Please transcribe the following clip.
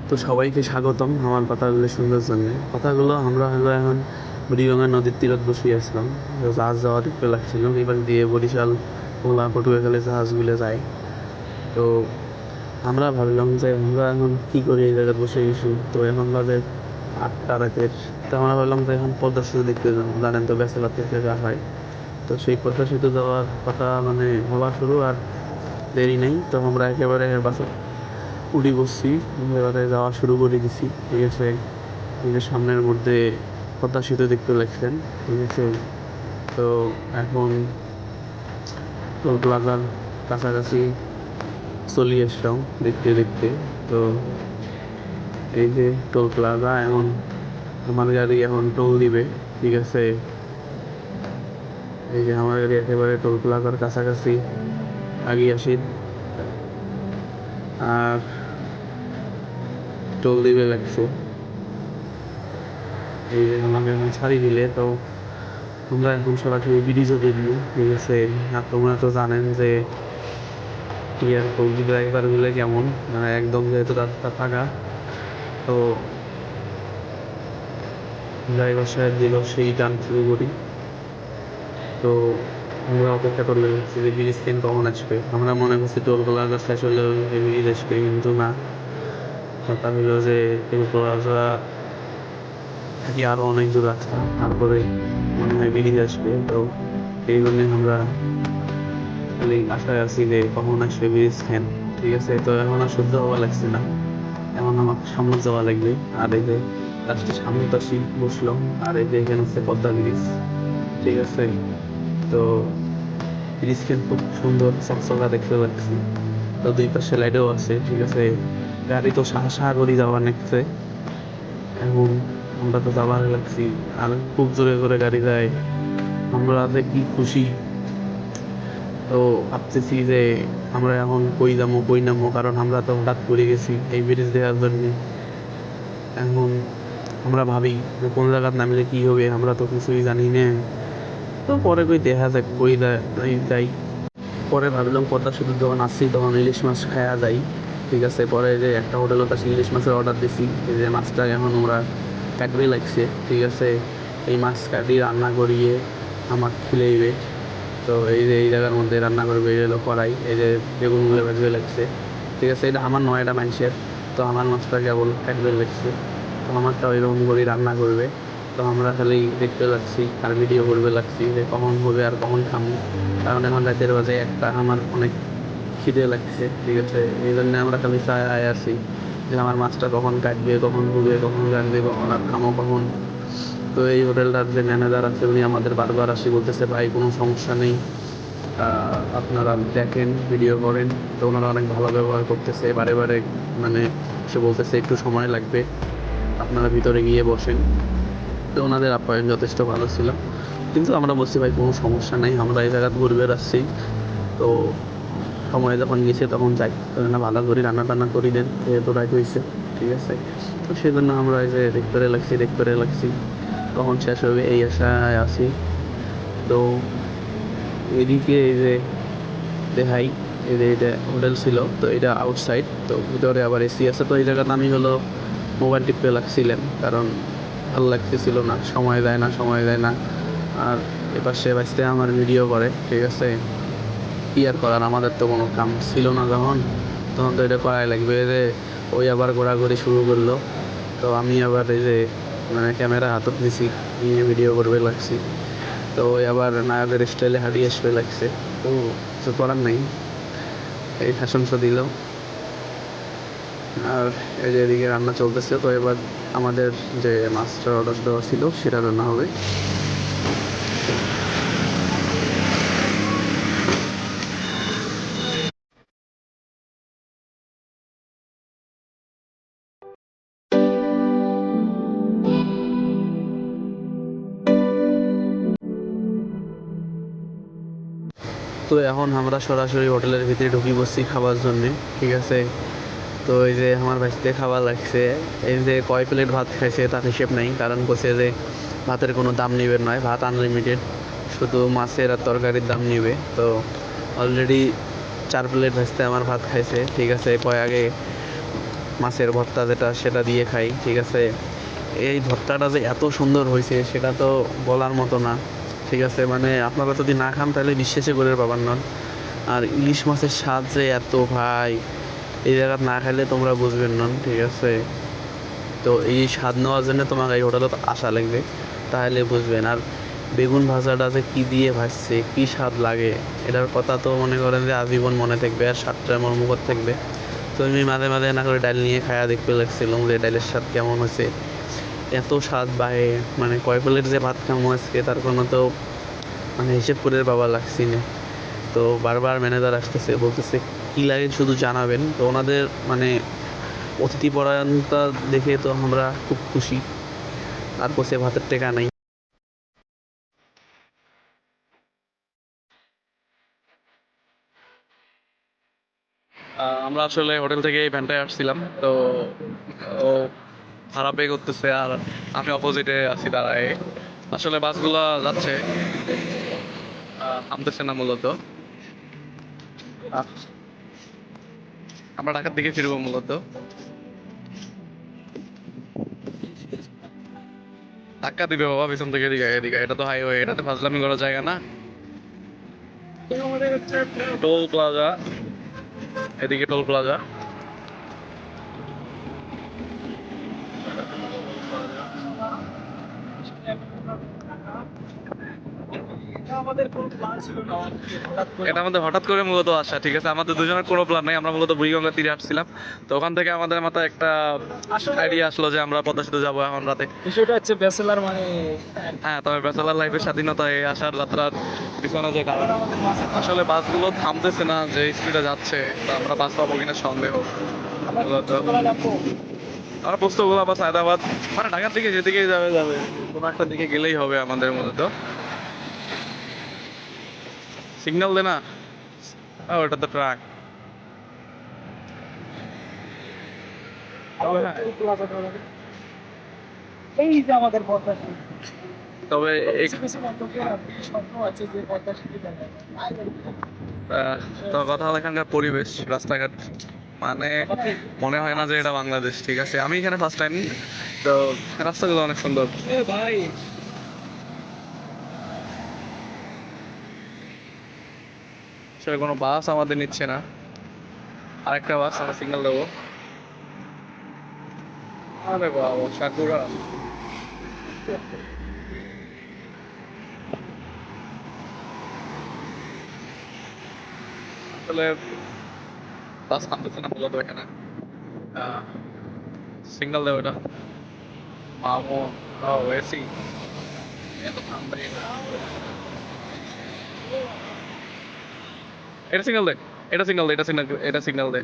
তো সবাইকে স্বাগতম আমার কথাগুলো শুনবার জন্য। কথাগুলো আমরা হলো এখন বুড়িগঙ্গা নদীর তীরত বসে আসলাম। জাহাজ যাওয়া দেখতে লাগছিল, এবার দিয়ে বরিশাল ওলা পটুয়াখালী জাহাজগুলো যায়। তো আমরা ভাবলাম যে আমরা এখন কী করি, এই জায়গায় বসে গেছি। তো এখন বাজে 8টা রাতের। তো আমরা ভাবলাম যে এখন পদ্মা সেতু দেখতে যাবো, জানেন তো ব্যাচেলার থেকে যা হয়। তো সেই পদ্মা সেতু যাওয়ার কথা মানে হওয়া শুরু, আর দেরি নেই। তো আমরা একেবারে বাসে উঠে বসছি, এবারে যাওয়া শুরু করে দিছি। ঠিক আছে, নিজের সামনের মধ্যে পদ্মা সেতু দেখতে লাগছেন। ঠিক আছে, তো এখন টোল প্লাজার কাছাকাছি চলে আসলাম দেখতে দেখতে। তো এই যে টোল প্লাজা, এখন আমার গাড়ি এখন টোল দিবে। ঠিক আছে, এই যে আমার গাড়ি একেবারে টোল প্লাজার কাছাকাছি আগে আসি, আর টোল দিবে লাগছে। এই যে আমাকে এখন ছাড়ি দিলে, তো আমরা এখন সরাসরি ব্রিজও দেখবো। ঠিক আছে, আর তোমরা তো জানেন যে ইয়ার কবজি ড্রাইভারগুলো কেমন, মানে একদম যেহেতু রাস্তা ফাঁকা, তো ড্রাইভার সাহেব দিল সেই টান শুরু করি। তো আমরা অপেক্ষা করলে হচ্ছে যে ব্রিজ ট্রেন কখন আসবে। আমরা মনে করছি টোল প্লাজা শেষ হলেও ব্রিজ আসবে, কিন্তু না। কথা হলো যে টোল প্লাজা থেকে আরো অনেক দূর রাস্তা, তারপরে মনে হয় ব্রিজ আসবে। তো এই জন্যে আমরা খালি আশায় আছি যে কখন আসবে ব্রিজ ট্রেন। ঠিক আছে, তো এখন আর সহ্য হওয়া লাগছে না, এখন আমার সামনে যাওয়া লাগবে। আর এই যে লাস্টে সামনে তো সিট বসলাম, আর এই যে এখানে হচ্ছে পদ্মা ব্রিজ। ঠিক আছে, তো ব্রিজ কিন্তু খুব সুন্দর চকচকা দেখতে পাচ্ছি। তো দুই পাশে লাইটও আছে। ঠিক আছে, গাড়ি তো সাহা করে যাওয়ার নেছে। এখন আমরা তো যাবার লাগছি, আর খুব জোরে করে গাড়ি যায়। আমরা যে কি খুশি, তো ভাবতেছি যে আমরা এখন কই যাবো কই নামবো, কারণ আমরা তো হঠাৎ করে গেছি এই ব্রিজ দেখার জন্য। এখন আমরা ভাবি যে কোন জায়গায় নামলে কি হবে, আমরা তো কিছুই জানি না। তো পরে কই দেখা যাক কই যাই। পরে ভাবলাম পদ্মা সেতু যখন আসছি তখন ইলিশ মাছ খাওয়া যাই। ঠিক আছে, পরে যে একটা হোটেল কাছে ইলিশ মাছের অর্ডার দিছি। এই যে মাছটা এখন আমরা কাটবে লাগছে। ঠিক আছে, এই মাছ কাটি রান্না করিয়ে আমার খিলেইবে। তো এই যে এই জায়গার মধ্যে রান্না করবে, এই হলো কড়াই, এই যে বেগুনগুলো ভাজবে লাগছে। ঠিক আছে, এটা আমার নয়, এটা মানুষের। তো আমার মাছটা কেবল কাটবে লাগছে, তো আমারটা ওইরকম করে রান্না করবে। তো আমরা খালি দেখতে লাগছি আর ভিডিও করবে লাগছি যে কখন হবে আর কখন খামো, কারণ এখন রাতের বাজে একটা, আমার অনেক খিদে লাগছে। ঠিক আছে, এই জন্য আমরা খালি চায় আছি যে আমার মাছটা কখন কাটবে, কখন ধুবে, কখন রাখবে, কখন আর খামো কখন। তো এই হোটেলটার যে ম্যানেজার আছে উনি আমাদের বারবার আসি বলতেছে ভাই কোনো সমস্যা নেই, আপনারা দেখেন ভিডিও করেন। তো ওনারা অনেক ভালো ব্যবহার করতেছে, বারে বারে মানে সে বলতেছে একটু সময় লাগবে, আপনারা ভিতরে গিয়ে বসেন। তো ওনাদের আপ্যায়ন যথেষ্ট ভালো ছিল। কিন্তু আমরা বলছি ভাই কোনো সমস্যা নেই, আমরা এই জায়গা ঘুরবে আসছি। তো সময় যখন গেছে তখন যাই, তো না ভালো করে রান্না টান্না করি দেন, যেহেতু রাইট হয়েছে। ঠিক আছে, তো সেজন্য আমরা এই যে দেখতে লাগছি কখন শেষ হবে এই আশায় আছি। তো এদিকে এই যে দেখাই, এই যে এটা হোটেল ছিল, তো এটা আউটসাইড, তো ভিতরে আবার এসি আছে। তো এই জায়গাতে আমি হলো মোবাইল টিপতে লাগছিলাম, কারণ ভালো লাগতেছিল না, সময় যায় না। আর এপাশে বাঁচতে আমার ভিডিও করে। ঠিক আছে, কি আর করার, আমাদের তো কোনো কাম ছিল না যখন, তখন তো এটা করাই লাগবে। যে ওই আবার ঘোরাঘুরি শুরু করলো, তো আমি আবার এই যে মানে ক্যামেরা হাতত নিছি, নিয়ে ভিডিও করবে লাগছি। তো ওই আবার নায়কের স্টাইলে হারিয়ে আসবে লাগছে। তো কিছু করার নাই, এই ফ্যাশন শো দিল। আর এই যে এদিকে রান্না চলতেছে। তো এবার আমাদের যে মাছটার অর্ডার দেওয়া ছিল সেটা রান্না হবে। তো এখন আমরা সরাসরি হোটেলের ভিতরে ঢুকি বসছি খাবার জন্যে। ঠিক আছে, তো এই যে আমার বাড়িতে খাবার লাগছে, এই যে কয় প্লেট ভাত খাইছে তার হিসেব নাই, কারণ বলছে যে ভাতের কোনো দাম নিবে নয়, ভাত আনলিমিটেড, শুধু মাছের আর তরকারির দাম নিবে। তো অলরেডি 4 প্লেট ভাজতে আমার ভাত খাইছে। ঠিক আছে, কয় আগে মাছের ভর্তা যেটা সেটা দিয়ে খাই, ঠিক আছে। এই ভর্তাটা যে এত সুন্দর হয়েছে সেটা তো বলার মতো না, ঠিক আছে। মানে আপনারা যদি না খান তাহলে বিশ্বাসই করে পাবেন না। আর ইলিশ মাছের স্বাদ যে এত ভাই, এই জায়গা না খাইলে তোমরা বুঝবেন না, ঠিক আছে। তো এই স্বাদ নেওয়ার জন্য তোমাকে এই হোটেলে তো আসা লাগবে, তাহলে বুঝবেন। আর বেগুন ভাজাটা যে কী দিয়ে ভাজছে, কী স্বাদ লাগে, এটার কথা তো মনে করেন যে আজীবন মনে থাকবে আর স্বাদটা আমার মুখত থাকবে। তো আমি মাঝে মাঝে না করে ডাল নিয়ে খায়া দেখতে লাগছিলাম যে ডালের স্বাদ কেমন হয়েছে। এত স্বাদ বাহে, মানে কয় প্লেট যে ভাত খামো আজকে তার কোনো তো মানে হিসেব করে বাবা লাগছি না। তো বারবার ম্যানেজার আসতেছে, বলতেছে কী লাগে শুধু জানাবেন। তো ওনাদের মানে অতিথি পরায়ণতা দেখে তো আমরা খুব খুশি। আর কোসে ভাতের টেকা নাই। আমরা আসলে হোটেল থেকে এই ভ্যানটায় আসছিলাম, তো ও ভাড়া পে করতেছে আর আমি অপোজিটে আছি দাঁড়ায়। আসলে বাসগুলো যাচ্ছে, থামতেছে না মূলত। আহ, আমরা ঢাকার দিকে ফিরবো মূলত। ধাক্কা দিবে বাবা পিছন থেকে, এদিকে এদিকে, এটা তো হাইওয়ে, এটাতে ফাজলামি করার জায়গা না। টোল প্লাজা, এদিকে টোল প্লাজা। এটা আমাদের হঠাৎ করে মূলত আসা, ঠিক আছে। আমাদের দুজনের কোনো প্ল্যান নাই, আমরা মূলত বুড়িগঙ্গা তীরে আসছিলাম। তো ওখান থেকে আমাদের মাথায় একটা আইডিয়া আসলো যে আমরা পদ্মা সেতু যাবো এখন রাতে। বিষয়টা হচ্ছে ব্যাচেলার মানে হ্যাঁ, তবে ব্যাচেলার লাইফের স্বাধীনতায় আসার যাত্রার পিছনে যে কারণ, আসলে বাসগুলো থামতেছে না যে স্পিডে যাচ্ছে, তো আমরা বাস পাবো কিনা সন্দেহ মূলত। আমরা পোস্তগোলা বা সায়দাবাদ, মানে ঢাকার দিকে যেদিকে যাবে যাবে, কোনো একটা দিকে গেলেই হবে আমাদের মূলত। সিগন্যাল দে না। ওটা তো ট্রাক। তবে হ্যাঁ, এই যে আমাদের পদ্মা সেতু। তবে কিছু কিছু মন্তব্য স্বপ্ন আছে যে পদ্মা সেতু দেখা যায়। তো কথা হলো এখানকার পরিবেশ, রাস্তাঘাট, মানে মনে হয় না যে এটা বাংলাদেশ, ঠিক আছে। আমি এখানে ফার্স্ট টাইম, তো রাস্তাগুলো অনেক সুন্দর। এ ভাই আসলে কোনো বাস আমাদের নিচ্ছে না, আরেকটা বাস আমরা সিগন্যাল দেবো। আরে বাবা, সাকুরা। আসলে বাস নামতেছে না মূলত এখানে, সিগন্যাল দেবো এটা। মামো, ও এসি, এত ঠান্ডা। এটা সিগন্যাল দে, এটা সিগন্যাল দে, এটা সিগন্যাল, এটা সিগন্যাল দে।